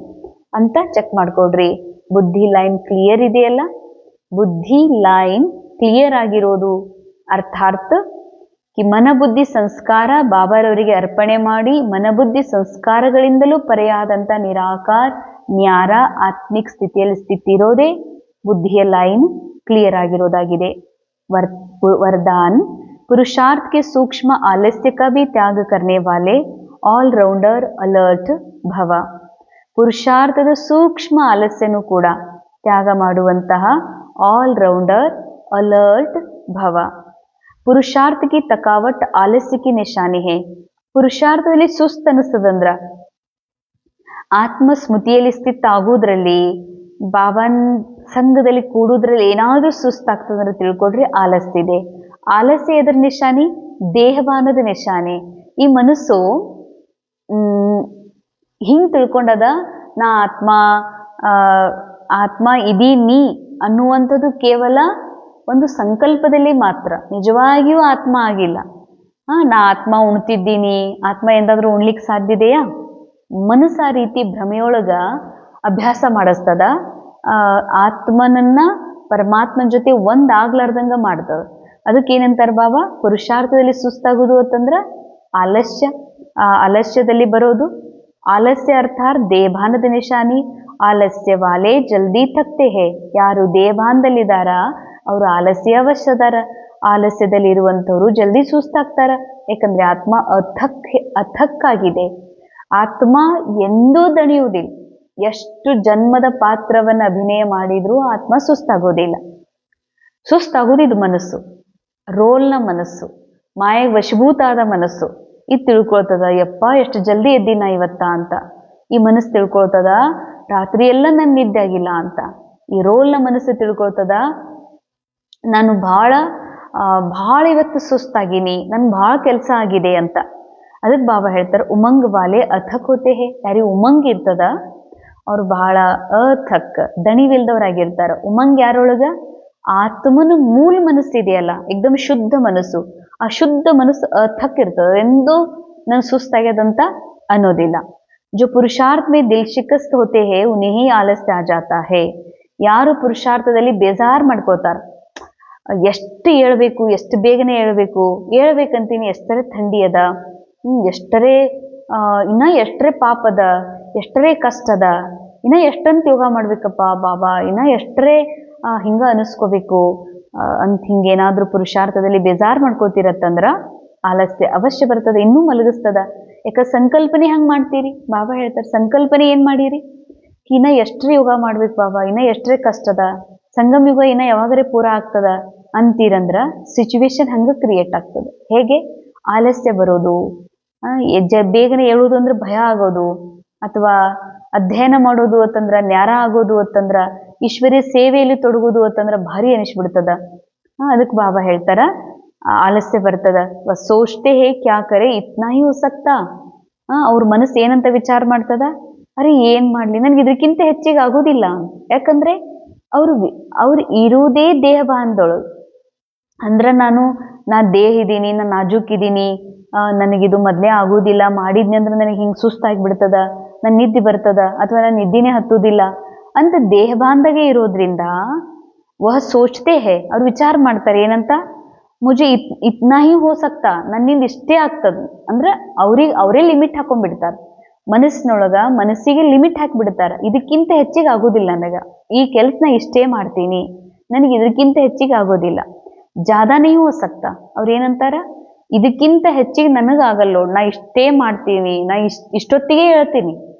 ಅಂತ ಚೆಕ್ ಮಾಡ್ಕೊಡ್ರಿ. ಬುದ್ಧಿ ಲೈನ್ ಕ್ಲಿಯರ್ ಇದೆಯಲ್ಲ, ಬುದ್ಧಿ ಲೈನ್ ಕ್ಲಿಯರ್ ಆಗಿರೋದು ಅರ್ಥಾತ್ ಮನಬುದ್ಧಿ ಸಂಸ್ಕಾರ ಬಾಬಾರವರಿಗೆ ಅರ್ಪಣೆ ಮಾಡಿ ಮನಬುದ್ಧಿ ಸಂಸ್ಕಾರಗಳಿಂದಲೂ ಪರೆಯಾದಂಥ ನಿರಾಕಾರ ನ್ಯಾರ ಆತ್ಮಿಕ ಸ್ಥಿತಿಯಲ್ಲಿ ಸ್ಥಿತಿ ಇರೋದೇ ಬುದ್ಧಿಯ ಲೈನ್ ಕ್ಲಿಯರ್ ಆಗಿರೋದಾಗಿದೆ. वरदान पुरुषार्थ के सूक्ष्म आलस्य का भी त्याग करने वाले ऑलराउंडर अलर्ट भव. ಪುರುಷಾರ್ಥದ ಸೂಕ್ಷ್ಮ ಆಲಸ್ಯನೂ ಕೂಡ ತ್ಯಾಗ ಮಾಡುವಂತಹ ಆಲ್ರೌಂಡರ್ ಅಲರ್ಟ್ ಭವ. ಪುರುಷಾರ್ಥ ಕಿ ತಕಾವಟ್ ಆಲಸ್ಯ ಕಿ ನಿಶಾನಿ ಹೇ. ಪುರುಷಾರ್ಥದಲ್ಲಿ ಸುಸ್ತು ಅನಿಸ್ತದಂದ್ರ ಆತ್ಮ ಸ್ಮೃತಿಯಲ್ಲಿ ಸ್ಥಿತ ಆಗೋದ್ರಲ್ಲಿ ಬಾಬಾನ್ ಸಂಘದಲ್ಲಿ ಕೂಡುದ್ರಲ್ಲಿ ಏನಾದ್ರೂ ಸುಸ್ತಾಗ್ತದಂದ್ರೆ ತಿಳ್ಕೊಡ್ರಿ ಆಲಸ್ಯ ಇದೆ. ಆಲಸ್ಯ ಎದ್ರ ನಿಶಾನಿ? ದೇಹಭಾನದ ನಿಶಾನಿ. ಈ ಮನಸ್ಸು ಹಿಂಗ್ ತಿಳ್ಕೊಂಡದ ನಾ ಆತ್ಮ ಇದೀನಿ ಅನ್ನುವಂಥದ್ದು ಕೇವಲ ಒಂದು ಸಂಕಲ್ಪದಲ್ಲಿ ಮಾತ್ರ, ನಿಜವಾಗಿಯೂ ಆತ್ಮ ಆಗಿಲ್ಲ. ನಾ ಆತ್ಮ ಉಣ್ತಿದ್ದೀನಿ, ಆತ್ಮ ಎಂದಾದ್ರೂ ಉಣ್ಲಿಕ್ಕೆ ಸಾಧ್ಯದೆಯಾ? ಮನಸ್ಸು ಆ ರೀತಿ ಭ್ರಮೆಯೊಳಗ ಅಭ್ಯಾಸ ಮಾಡಿಸ್ತದ. ಆತ್ಮನನ್ನ ಪರಮಾತ್ಮನ ಜೊತೆ ಒಂದಾಗ್ಲಾರ್ದಂಗ ಮಾಡ್ತದ. ಅದಕ್ಕೇನಂತಾರ ಬಾಬಾ? ಪುರುಷಾರ್ಥದಲ್ಲಿ ಸುಸ್ತಾಗೋದು ಅಂತಂದ್ರ ಆಲಸ್ಯ. ಆಲಸ್ಯದಲ್ಲಿ ಬರೋದು ಆಲಸ್ಯ ಅರ್ಥಾತ್ ದೇಹಭಾನದ ನಿಶಾನಿ. ಆಲಸ್ಯ ವಾಲೆ ಜಲ್ದಿ ಥಕ್ತೆ ಹೇ. ಯಾರು ದೇಹಭಾನದಲ್ಲಿದ್ದಾರ ಅವರು ಆಲಸ್ಯ ಅವಶ್ಯದಾರ. ಆಲಸ್ಯದಲ್ಲಿ ಇರುವಂಥವ್ರು ಜಲ್ದಿ ಸುಸ್ತಾಗ್ತಾರ. ಯಾಕಂದ್ರೆ ಆತ್ಮ ಅಥಕ್ಕಾಗಿದೆ. ಆತ್ಮ ಎಂದೂ ದಣಿಯುವುದಿಲ್ಲ. ಎಷ್ಟು ಜನ್ಮದ ಪಾತ್ರವನ್ನು ಅಭಿನಯ ಮಾಡಿದ್ರೂ ಆತ್ಮ ಸುಸ್ತಾಗೋದಿಲ್ಲ. ಸುಸ್ತಾಗೋದು ಇದು ಮನಸ್ಸು, ರೋಲ್ನ ಮನಸ್ಸು, ಮಾಯೆಗೆ ವಶಭೂತ ಆದ ಮನಸ್ಸು. ಇದು ತಿಳ್ಕೊಳ್ತದ, ಯಪ್ಪ ಎಷ್ಟು ಜಲ್ದಿ ಎದ್ದಿನ ಇವತ್ತ ಅಂತ. ಈ ಮನಸ್ಸು ತಿಳ್ಕೊಳ್ತದ ರಾತ್ರಿ ಎಲ್ಲ ನನ್ ನಿದ್ದೆ ಆಗಿಲ್ಲ ಅಂತ. ಈ ರೋಲ್ನ ಮನಸ್ಸು ತಿಳ್ಕೊಳ್ತದ ನಾನು ಭಾಳ ಇವತ್ತು ಸುಸ್ತಾಗಿನಿ, ನನ್ ಭಾಳ ಕೆಲಸ ಆಗಿದೆ ಅಂತ. ಅದಕ್ಕೆ ಬಾಬಾ ಹೇಳ್ತಾರೆ ಉಮಂಗ್ ವಾಲೆ ಅಥಕ್ ಹೋತೆ ಹೇ. ಯಾರಿಗೆ ಉಮಂಗ್ ಇರ್ತದ ಅವ್ರು ಬಹಳ ಅಥಕ್ ದಣಿವಿಲ್ದವ್ರಾಗಿರ್ತಾರ. ಉಮಂಗ್ ಯಾರೊಳಗ? ಆತ್ಮನ ಮೂಲ ಮನಸ್ಸು ಇದೆಯಲ್ಲ, ಏಕದಮ್ ಶುದ್ಧ ಮನಸ್ಸು. ಆ ಶುದ್ಧ ಮನಸ್ಸು ಅಥಕ್ ಇರ್ತದ, ಎಂದೂ ನನ್ ಸುಸ್ತಾಗ್ಯದಂತ ಅನ್ನೋದಿಲ್ಲ. ಜೋ ಪುರುಷಾರ್ಥ ಮೇ ದಿಲ್ ಶಿಕಸ್ತ್ ಹೋತೆ ಹೇ ಉನ್ಹಿ ಆಲಸ್ಯ ಆ ಜಾತಾ ಹೇ. ಯಾರು ಪುರುಷಾರ್ಥದಲ್ಲಿ ಬೇಜಾರ್ ಮಾಡ್ಕೋತಾರ, ಎಷ್ಟು ಹೇಳ್ಬೇಕು, ಎಷ್ಟು ಬೇಗನೆ ಹೇಳ್ಬೇಕಂತೀನಿ, ಎಷ್ಟರೇ ಥಂಡಿ ಅದ, ಎಷ್ಟರೇ ಇನ್ನ ಎಷ್ಟರೇ ಪಾಪ ಅದ, ಎಷ್ಟರೇ ಕಷ್ಟ ಅದ, ಇನ್ನ ಎಷ್ಟಂತ ಯೋಗ ಮಾಡ್ಬೇಕಪ್ಪ ಬಾಬಾ, ಇನ್ನ ಎಷ್ಟರೇ ಹಿಂಗ ಅನಿಸ್ಕೋಬೇಕು ಅಂತ ಹಿಂಗೇನಾದ್ರೂ ಪುರುಷಾರ್ಥದಲ್ಲಿ ಬೇಜಾರ್ ಮಾಡ್ಕೋತಿರತ್ತಂದ್ರ ಆಲಸ್ಯ ಅವಶ್ಯ ಬರ್ತದೆ, ಇನ್ನೂ ಮಲಗಿಸ್ತದ. ಯಾಕ ಸಂಕಲ್ಪನೆ ಹಂಗ್ ಮಾಡ್ತೀರಿ? ಬಾಬಾ ಹೇಳ್ತಾರೆ ಸಂಕಲ್ಪನೆ ಏನ್ ಮಾಡಿರಿ? ಇನ್ನ ಎಷ್ಟರೇ ಯೋಗ ಮಾಡ್ಬೇಕು ಬಾಬಾ, ಇನ್ನ ಎಷ್ಟರೇ ಕಷ್ಟದ, ಸಂಗಮ ಯುಗ ಇನ್ನ ಯಾವಾಗರೇ ಪೂರ ಆಗ್ತದ ಅಂತೀರಂದ್ರ ಸಿಚುವೇಶನ್ ಹಂಗ ಕ್ರಿಯೇಟ್ ಆಗ್ತದೆ. ಹೇಗೆ? ಆಲಸ್ಯ ಬರೋದು, ಬೇಗನೆ ಹೇಳುವುದು ಅಂದ್ರೆ ಭಯ ಆಗೋದು, ಅಥವಾ ಅಧ್ಯಯನ ಮಾಡೋದು ಅಂತಂದ್ರ ನ್ಯಾರ ಆಗೋದು ಅಂತಂದ್ರ ಈಶ್ವರ್ಯ ಸೇವೆಯಲ್ಲಿ ತೊಡಗೋದು ಅಂತಂದ್ರ ಭಾರಿ ಅನಿಸ್ಬಿಡ್ತದ. ಅದಕ್ಕೆ ಬಾಬಾ ಹೇಳ್ತಾರ ಆಲಸ್ಯ ಬರ್ತದ. ಸೋಚ್ತೆ ಹೇ ಕ್ಯಾ ಕರೆ ಇತ್ನಾ ಹಿ ಹೋ ಸಕ್ತಾ. ಅವ್ರ ಮನಸ್ಸು ಏನಂತ ವಿಚಾರ ಮಾಡ್ತದ? ಅರೆ ಏನ್ ಮಾಡ್ಲಿ, ನನ್ಗೆ ಇದಕ್ಕಿಂತ ಹೆಚ್ಚಿಗೆ ಆಗೋದಿಲ್ಲ. ಯಾಕಂದ್ರೆ ಅವ್ರು ಇರುವುದೇ ದೇಹಭಾನದೊಳಗೆ. ಅಂದ್ರ ನಾ ದೇಹ ಇದ್ದೀನಿ, ನಾನು ನಾಜೂಕಿದ್ದೀನಿ, ನನಗಿದು ಮೊದಲೇ ಆಗೋದಿಲ್ಲ, ಮಾಡಿದ್ನಿ ಅಂದ್ರೆ ನನಗೆ ಹಿಂಗೆ ಸುಸ್ತಾಗಿಬಿಡ್ತದ, ನನ್ನ ನಿದ್ದೆ ಬರ್ತದ, ಅಥವಾ ನನ್ನ ನಿದ್ದೆನೇ ಹತ್ತುದಿಲ್ಲ ಅಂತ ದೇಹಭಾನದಾಗೆ ಇರೋದ್ರಿಂದ ವಹ ಸೋಚ್ತೆ ಹೇ, ಅವ್ರು ವಿಚಾರ ಮಾಡ್ತಾರೆ ಏನಂತ? ಮುಜೆ ಇತ್ನಾ ಹಿ ಹೋ ಸಕ್ತಾ, ನನ್ನಿಂದ ಇಷ್ಟೇ ಆಗ್ತದ ಅಂದ್ರೆ ಅವರೇ ಲಿಮಿಟ್ ಹಾಕೊಂಡ್ಬಿಡ್ತಾರೆ. ಮನಸ್ಸಿಗೆ ಲಿಮಿಟ್ ಹಾಕಿಬಿಡ್ತಾರ. ಇದಕ್ಕಿಂತ ಹೆಚ್ಚಿಗೆ ಆಗೋದಿಲ್ಲ ನನಗ, ಈ ಕೆಲ್ಸನ ಇಷ್ಟೇ ಮಾಡ್ತೀನಿ, ನನಗೆ ಇದಕ್ಕಿಂತ ಹೆಚ್ಚಿಗೆ ಆಗೋದಿಲ್ಲ. ಜಾದಾ ನೀ ಹೋ ಸಕ್ತಾ. ಅವ್ರು ಏನಂತಾರ? ಇದಕ್ಕಿಂತ ಹೆಚ್ಚಿಗೆ ನನಗಾಗಲ್ಲ, ನಾ ಇಷ್ಟೇ ಮಾಡ್ತೀನಿ, ನಾ ಇಷ್ಟೊತ್ತಿಗೆ ಹೇಳ್ತೀನಿ,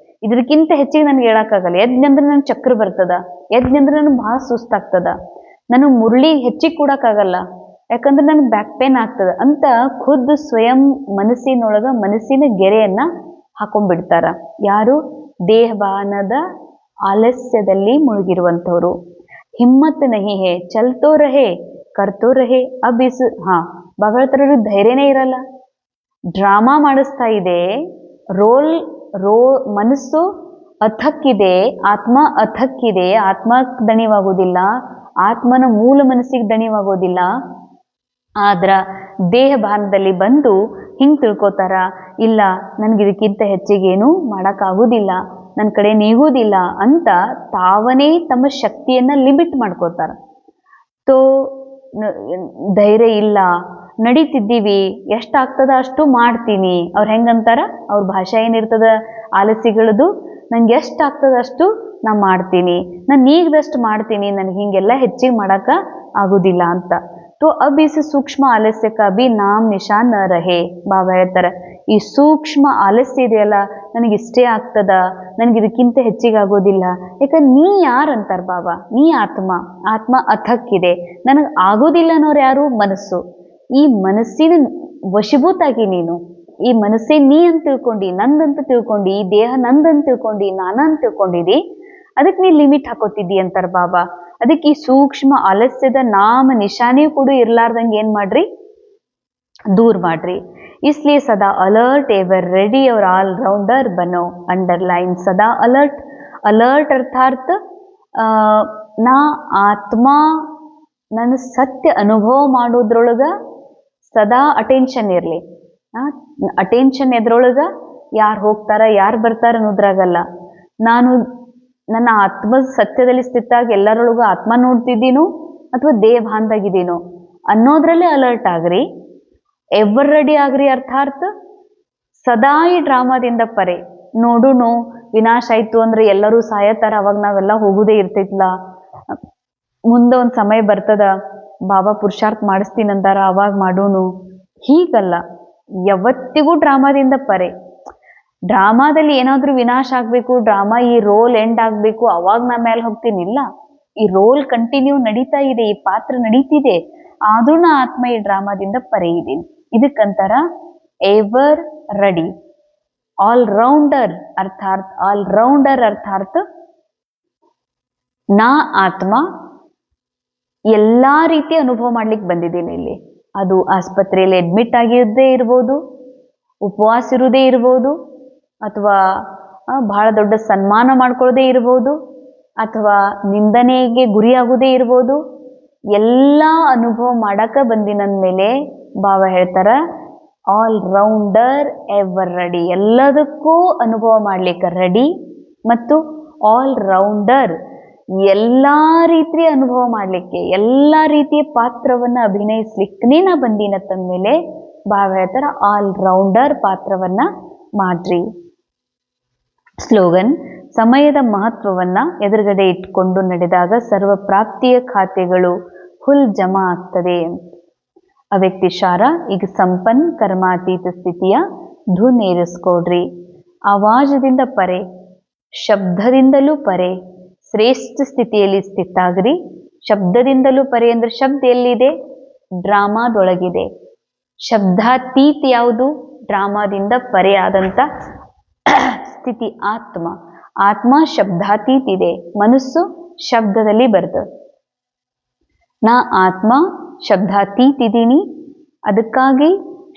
ಇದಕ್ಕಿಂತ ಹೆಚ್ಚಿಗೆ ನನ್ಗೆ ಹೇಳಕ್ಕಾಗಲ್ಲ. ಎದ್ನಂದ್ರೆ ನನ್ ಚಕ್ರ ಬರ್ತದ, ಎದ್ನಂದ್ರೆ ನನ್ಗೆ ಭಾಳ ಸುಸ್ತಾಗ್ತದ, ನನಗೆ ಮುರಳಿ ಹೆಚ್ಚಿಗೆ ಕೊಡಕ್ಕಾಗಲ್ಲ, ಯಾಕಂದ್ರೆ ನನ್ಗೆ ಬ್ಯಾಕ್ ಪೇನ್ ಆಗ್ತದ ಅಂತ ಖುದ್ದು ಸ್ವಯಂ ಮನಸ್ಸಿನ ಗೆರೆಯನ್ನ ಹಾಕೊಂಡ್ಬಿಡ್ತಾರ. ಯಾರು? ದೇಹಭಾನದ ಆಲಸ್ಯದಲ್ಲಿ ಮುಳುಗಿರುವಂಥವ್ರು. ಹಿಮ್ಮತ್ ನಹಿ ಹೇ, ಚಲ್ತೋ ರಹೇ ಕರ್ತೋ ರಹೇ ಅಬ್ ಇಸ್. ಬಾಬಾ ಹೇಳ್ತಾರ ಧೈರ್ಯನೇ ಇರಲ್ಲ, ಡ್ರಾಮಾ ಮಾಡಿಸ್ತಾ ಇದೆ, ಮನಸ್ಸು ಅಥಕ್ಕಿದೆ, ಆತ್ಮ ಅಥಕ್ಕಿದೆ, ಆತ್ಮ ದಣಿವಾಗುವುದಿಲ್ಲ, ಆತ್ಮನ ಮೂಲ ಮನಸ್ಸಿಗೆ ದಣಿವಾಗೋದಿಲ್ಲ. ಆದ್ರ ದೇಹ ಭಾನದಲ್ಲಿ ಬಂದು ಹಿಂಗ್ ತಿಳ್ಕೊತಾರ, ಇಲ್ಲ ನನ್ಗಿದಕ್ಕಿಂತ ಹೆಚ್ಚಿಗೇನು ಮಾಡೋಕ್ಕಾಗೋದಿಲ್ಲ, ನನ್ನ ಕಡೆ ನೀಗುವುದಿಲ್ಲ ಅಂತ ತಾವನೇ ತಮ್ಮ ಶಕ್ತಿಯನ್ನ ಲಿಮಿಟ್ ಮಾಡ್ಕೋತಾರ. ತೋ ಧೈರ್ಯ ಇಲ್ಲ, ನಡೀತಿದ್ದೀವಿ, ಎಷ್ಟಾಗ್ತದ ಅಷ್ಟು ಮಾಡ್ತೀನಿ. ಅವ್ರು ಹೆಂಗಂತಾರ, ಅವ್ರ ಭಾಷೆ ಏನಿರ್ತದ ಆಲಸಿಗಳದು, ನಂಗೆ ಎಷ್ಟಾಗ್ತದ ಅಷ್ಟು ನಾ ಮಾಡ್ತೀನಿ, ನಾನು ಈಗದಷ್ಟು ಮಾಡ್ತೀನಿ, ನನಗೆ ಹಿಂಗೆಲ್ಲ ಹೆಚ್ಚಿಗೆ ಮಾಡಕ ಆಗುದಿಲ್ಲ ಅಂತ. तो अब इस सूक्ष्म आलस्य का भी नाम निशान न रहे. ಬಾಬಾ ಹೇಳ್ತಾರೆ, ಈ ಸೂಕ್ಷ್ಮ ಆಲಸ್ಯ ಇದೆಯಲ್ಲ, ನನಗಿಷ್ಟೇ ಆಗ್ತದ, ನನಗಿದಕ್ಕಿಂತ ಹೆಚ್ಚಿಗೆ ಆಗೋದಿಲ್ಲ. ಯಾಕಂದ್ರೆ ನೀ ಯಾರಂತಾರ ಬಾಬಾ, ನೀ ಆತ್ಮ, ಆತ್ಮ ಅಥಕ್ಕಿದೆ, ನನಗೆ ಆಗೋದಿಲ್ಲ ಅನ್ನೋರು ಯಾರು? ಮನಸ್ಸು. ಈ ಮನಸ್ಸಿನ ವಶೀಭೂತಾಗಿ ನೀನು, ಈ ಮನಸ್ಸೇ ನೀ ಅಂತ ತಿಳ್ಕೊಂಡು, ನಂದಂತ ತಿಳ್ಕೊಂಡು, ಈ ದೇಹ ನಂದಂತ ತಿಳ್ಕೊಂಡು, ನಾನಂತ ತಿಳ್ಕೊಂಡಿದಿ, ಅದಕ್ಕೆ ನೀ ಲಿಮಿಟ್ ಹಾಕೋತಿದ್ದಿ ಅಂತಾರ ಬಾಬಾ. ಅದಕ್ಕೆ ಈ ಸೂಕ್ಷ್ಮ ಆಲಸ್ಯದ ನಾಮ ನಿಶಾನೆ ಕೂಡ ಇರ್ಲಾರ್ದಂಗೆ ಏನ್ ಮಾಡ್ರಿ, दूर ಮಾಡ್ರಿ. इसलिए सदा अलर्ट एवर रेडी और ऑलराउंडर बनो. अंडरलाइन सदा अलर्ट. अलर्ट अर्थात ನಾ ಆತ್ಮ ನನ್ನ ಸತ್ಯ ಅನುಭವ ಮಾಡೋದ್ರೊಳಗ ಸದಾ ಅಟೆನ್ಷನ್ ಇರಲಿ. ಅಟೆನ್ಷನ್ ಎದ್ರೊಳಗ ಯಾರು ಹೋಗ್ತಾರ ಯಾರು ಬರ್ತಾರ ಅನ್ನೋದ್ರಾಗಲ್ಲ. ನಾನು ನನ್ನ ಆತ್ಮದ ಸತ್ಯದಲ್ಲಿ ಸ್ಥಿತಾಗಿ ಎಲ್ಲರೊಳಗೂ ಆತ್ಮ ನೋಡ್ತಿದ್ದೀನೋ ಅಥವಾ ದೇಹ ಭಾನದಾಗಿದ್ದೀನೋ ಅನ್ನೋದ್ರಲ್ಲೇ ಅಲರ್ಟ್ ಆಗ್ರಿ. ಎವರ್ ರೆಡಿ ಆಗ್ರಿ ಅರ್ಥಾತ್ ಸದಾ ಈ ಡ್ರಾಮಾದಿಂದ ಪರೆ. ನೋಡುನು ವಿನಾಶ ಆಯ್ತು ಅಂದ್ರೆ ಎಲ್ಲರೂ ಸಾಯತಾರ, ಅವಾಗ ನಾವೆಲ್ಲ ಹೋಗುದೇ ಇರ್ತೈತ್ಲ, ಮುಂದೆ ಒಂದು ಸಮಯ ಬರ್ತದ ಬಾಬಾ ಪುರುಷಾರ್ಥ ಮಾಡಿಸ್ತೀನಂದಾರ ಅವಾಗ ಮಾಡೋನು. ಹೀಗಲ್ಲ, ಯಾವತ್ತಿಗೂ ಡ್ರಾಮಾದಿಂದ ಪರೆ. ಡ್ರಾಮಾದಲ್ಲಿ ಏನಾದ್ರೂ ವಿನಾಶ ಆಗ್ಬೇಕು, ಡ್ರಾಮಾ ಈ ರೋಲ್ ಎಂಡ್ ಆಗ್ಬೇಕು, ಅವಾಗ ನಾ ಮೇಲೆ ಹೋಗ್ತೀನಿಲ್ಲ. ಈ ರೋಲ್ ಕಂಟಿನ್ಯೂ ನಡೀತಾ ಇದೆ, ಈ ಪಾತ್ರ ನಡೀತಿದೆ, ಆದ್ರೂ ನಾ ಆತ್ಮ ಈ ಡ್ರಾಮಾದಿಂದ ಪರೆ ಇದ್ದೀನಿ. ಇದಕ್ಕಂತಾರ ಎವರ್ ರೆಡಿ. ಆಲ್ರೌಂಡರ್ ಅರ್ಥಾತ್ ಆಲ್ರೌಂಡರ್ ಅರ್ಥಾತ್ ನಾ ಆತ್ಮ ಎಲ್ಲಾ ರೀತಿ ಅನುಭವ ಮಾಡ್ಲಿಕ್ಕೆ ಬಂದಿದ್ದೀನಿ ಇಲ್ಲಿ. ಅದು ಆಸ್ಪತ್ರೆಯಲ್ಲಿ ಅಡ್ಮಿಟ್ ಆಗಿರೋದೇ ಇರ್ಬೋದು, ಉಪವಾಸ ಇರುವುದೇ ಇರ್ಬೋದು, ಅಥವಾ ಬಹಳ ದೊಡ್ಡ ಸನ್ಮಾನ ಮಾಡ್ಕೊಳ್ಳೋದೇ ಇರ್ಬೋದು, ಅಥವಾ ನಿಂದನೆಗೆ ಗುರಿಯಾಗೋದೇ ಇರ್ಬೋದು. ಎಲ್ಲ ಅನುಭವ ಮಾಡಕ ಬಂದಿನಂದ್ಮೇಲೆ ಬಾಬಾ ಹೇಳ್ತಾರ ಆಲ್ರೌಂಡರ್ ಎವರ್ ರೆಡಿ. ಎಲ್ಲದಕ್ಕೂ ಅನುಭವ ಮಾಡ್ಲಿಕ್ಕೆ ರೆಡಿ ಮತ್ತು ಆಲ್ರೌಂಡರ್, ಎಲ್ಲಾ ರೀತಿಯ ಅನುಭವ ಮಾಡ್ಲಿಕ್ಕೆ, ಎಲ್ಲಾ ರೀತಿಯ ಪಾತ್ರವನ್ನ ಅಭಿನಯಿಸ್ಲಿಕ್ಕೆ ನಾ ಬಂದಿನತ್ತಂದ್ಮೇಲೆ ಬಾಬಾ ಹೇಳ್ತಾರ ಆಲ್ರೌಂಡರ್ ಪಾತ್ರವನ್ನ ಮಾಡ್ರಿ. ಸ್ಲೋಗನ್: ಸಮಯದ ಮಹತ್ವವನ್ನ ಎದುರುಗಡೆ ಇಟ್ಕೊಂಡು ನಡೆದಾಗ ಸರ್ವ ಪ್ರಾಪ್ತಿಯ ಖಾತೆಗಳು ಫುಲ್ ಜಮಾ ಆಗ್ತದೆ. ಅವ್ಯಕ್ತಿಶಾರ: ಈಗ ಸಂಪನ್ ಕರ್ಮಾತೀತ ಸ್ಥಿತಿಯ ಧುನ್ ಏರಿಸ್ಕೊಡ್ರಿ. ಆವಾಜದಿಂದ ಪರೆ, ಶಬ್ದದಿಂದಲೂ ಪರೆ, ಶ್ರೇಷ್ಠ ಸ್ಥಿತಿಯಲ್ಲಿ ಸ್ಥಿತಾಗ್ರಿ. ಶಬ್ದದಿಂದಲೂ ಪರೆ ಅಂದ್ರೆ ಶಬ್ದ ಎಲ್ಲಿದೆ? ಡ್ರಾಮಾದೊಳಗಿದೆ. ಶಬ್ದಾತೀತ ಯಾವುದು? ಡ್ರಾಮಾದಿಂದ ಪರೆ ಆದಂತ ಸ್ಥಿತಿ ಆತ್ಮ. ಆತ್ಮ ಶಬ್ದಾತೀತ ಇದೆ, ಮನಸ್ಸು ಶಬ್ದದಲ್ಲಿ ಬರ್ತದೆ. ನಾ ಆತ್ಮ ಶಬ್ದಾತೀತ ಇದ್ದೀನಿ, ಅದಕ್ಕಾಗಿ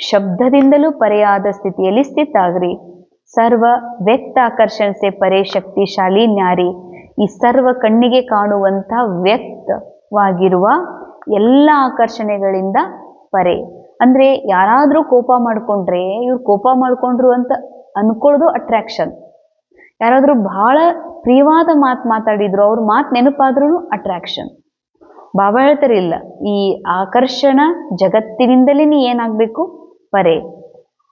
ಶಬ್ದದಿಂದಲೂ ಪರೆಯಾದ ಸ್ಥಿತಿಯಲ್ಲಿ ಸ್ಥಿತಾಗ್ರಿ. ಸರ್ವ ವ್ಯಕ್ತ ಆಕರ್ಷಣೆ ಸೆ ಪರೆ ಶಕ್ತಿಶಾಲಿ ನ್ಯಾರಿ. ಈ ಸರ್ವ ಕಣ್ಣಿಗೆ ಕಾಣುವಂಥ ವ್ಯಕ್ತವಾಗಿರುವ ಎಲ್ಲ ಆಕರ್ಷಣೆಗಳಿಂದ ಪರೆ ಅಂದ್ರೆ ಯಾರಾದ್ರೂ ಕೋಪ ಮಾಡ್ಕೊಂಡ್ರೆ ಇವ್ರು ಕೋಪ ಮಾಡ್ಕೊಂಡ್ರು ಅಂತ ಅನ್ಕೊಳ್ಳೋದು ಅಟ್ರಾಕ್ಷನ್. ಯಾರಾದ್ರೂ ಬಹಳ ಪ್ರಿಯವಾದ ಮಾತಾಡಿದ್ರು, ಅವ್ರ ಮಾತು ನೆನಪಾದ್ರೂ ಅಟ್ರಾಕ್ಷನ್. ಬಾಬಾ ಹೇಳ್ತಾರಿಲ್ಲ, ಈ ಆಕರ್ಷಣ ಜಗತ್ತಿನಿಂದಲೇ ನೀ ಏನಾಗ್ಬೇಕು? ಪರೆ.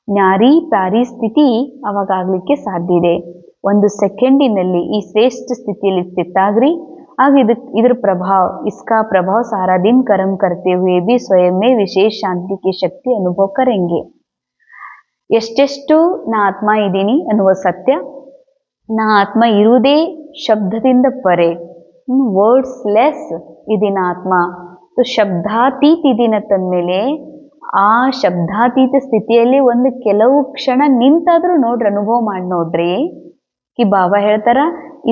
ನ್ಯಾರಿ ಪ್ಯಾರಿ ಸ್ಥಿತಿ ಅವಾಗ ಆಗ್ಲಿಕ್ಕೆ ಸಾಧ್ಯ ಇದೆ. ಒಂದು ಸೆಕೆಂಡಿನಲ್ಲಿ ಈ ಶ್ರೇಷ್ಠ ಸ್ಥಿತಿಯಲ್ಲಿ ಸ್ಥಿತಾಗ್ರಿ. ಆಗ ಇದ್ರ ಪ್ರಭಾವ, ಇಸ್ಕಾ ಪ್ರಭಾವ ಸಾರಾ ದಿನ ಕರ್ಮ ಕರ್ತೆ ಹುए भी स्वयं में विशेष शांति की शक्ति अनुभव करेंगे. ಎಷ್ಟೆಷ್ಟು ನಾ ಆತ್ಮ ಇದ್ದೀನಿ ಅನ್ನುವ ಸತ್ಯ, ನಾ ಆತ್ಮ ಇರುವುದೇ ಶಬ್ದದಿಂದ ಪರೆ, ವರ್ಡ್ಸ್ ಲೆಸ್ ಇದೀನ ಆತ್ಮ. ಶಬ್ದಾತೀತ ಇದೀನ ತಂದ್ಮೇಲೆ ಆ ಶಬ್ದಾತೀತ ಸ್ಥಿತಿಯಲ್ಲಿ ಒಂದು ಕೆಲವು ಕ್ಷಣ ನಿಂತಾದ್ರೂ ನೋಡ್ರಿ, ಅನುಭವ ಮಾಡಿ ನೋಡ್ರಿ. ಕಿ ಬಾಬಾ ಹೇಳ್ತಾರ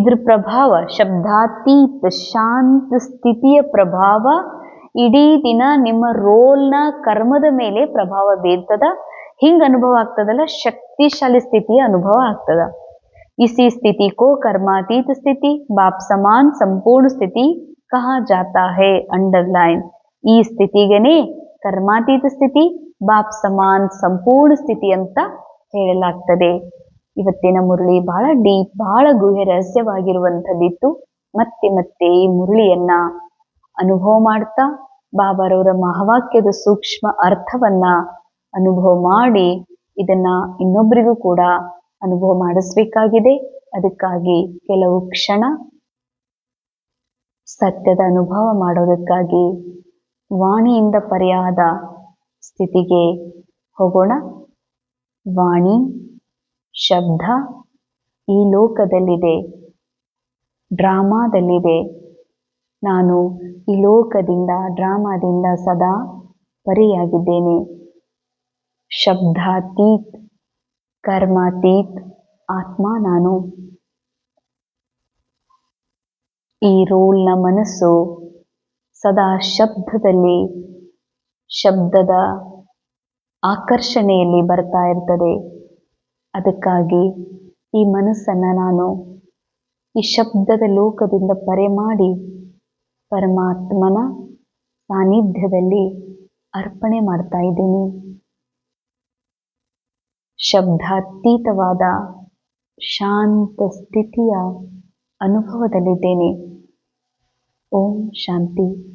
ಇದ್ರ ಪ್ರಭಾವ, ಶಬ್ದಾತೀತ ಶಾಂತ ಸ್ಥಿತಿಯ ಪ್ರಭಾವ ಇಡೀ ದಿನ ನಿಮ್ಮ ರೋಲ್ನ ಕರ್ಮದ ಮೇಲೆ ಪ್ರಭಾವ ಬೀರ್ತದ. ಹಿಂಗ ಅನುಭವ ಆಗ್ತದಲ್ಲ, ಶಕ್ತಿಶಾಲಿ ಸ್ಥಿತಿಯ ಅನುಭವ ಆಗ್ತದ. इसी स्थिति को कर्मातीत स्थिति, बाप समान संपूर्ण स्थिति ಕಹಾ ಜಾತಾ ಹೈ ಅಂಡರ್ಲೈನ್. ಈ ಸ್ಥಿತಿಗೇನೆ ಕರ್ಮಾತೀತ ಸ್ಥಿತಿ, ಬಾಪ್ ಸಮಾನ್ ಸಂಪೂರ್ಣ ಸ್ಥಿತಿ ಅಂತ ಹೇಳಲಾಗ್ತದೆ. ಇವತ್ತಿನ ಮುರಳಿ ಬಹಳ ಡೀಪ್, ಬಹಳ ಗುಹ್ಯ ರಹಸ್ಯವಾಗಿರುವಂಥದ್ದಿತ್ತು. ಮತ್ತೆ ಮತ್ತೆ ಈ ಮುರಳಿಯನ್ನ ಅನುಭವ ಮಾಡ್ತಾ ಬಾಬಾರವರ ಮಹಾವಾಕ್ಯದ ಸೂಕ್ಷ್ಮ ಅರ್ಥವನ್ನ ಅನುಭವ ಮಾಡಿ ಇದನ್ನ ಇನ್ನೊಬ್ಬರಿಗೂ ಕೂಡ ಅನುಭವ ಮಾಡಿಸ್ಬೇಕಾಗಿದೆ. ಅದಕ್ಕಾಗಿ ಕೆಲವು ಕ್ಷಣ ಸತ್ಯದ ಅನುಭವ ಮಾಡೋದಕ್ಕಾಗಿ ವಾಣಿಯಿಂದ ಪರ್ಯಾದ ಸ್ಥಿತಿಗೆ ಹೋಗೋಣ. ವಾಣಿ ಶಬ್ದ ಈ ಲೋಕದಲ್ಲಿದೆ, ಡ್ರಾಮಾದಲ್ಲಿದೆ. ನಾನು ಈ ಲೋಕದಿಂದ, ಡ್ರಾಮಾದಿಂದ ಸದಾ ಪರೆಯಾಗಿದ್ದೇನೆ. ಶಬ್ದಾತೀತ್, ಕರ್ಮಾತೀತ್ ಆತ್ಮ ನಾನು. ಈ ರೋಲ್ನ ಮನಸ್ಸು ಸದಾ ಶಬ್ದದಲ್ಲಿ, ಶಬ್ದದ ಆಕರ್ಷಣೆಯಲ್ಲಿ ಬರ್ತಾ ಇರ್ತದೆ. ಅದಕ್ಕಾಗಿ ಈ ಮನಸ್ಸನ್ನು ನಾನು ಈ ಶಬ್ದದ ಲೋಕದಿಂದ ಪರೆ ಮಾಡಿ ಪರಮಾತ್ಮನ ಸಾನ್ನಿಧ್ಯದಲ್ಲಿ ಅರ್ಪಣೆ ಮಾಡ್ತಾ ಇದ್ದೀನಿ. ಶಬ್ದಾತೀತವಾದ ಶಾಂತ ಸ್ಥಿತಿಯ ಅನುಭವದಲ್ಲಿದ್ದೇನೆ. ಓಂ ಶಾಂತಿ.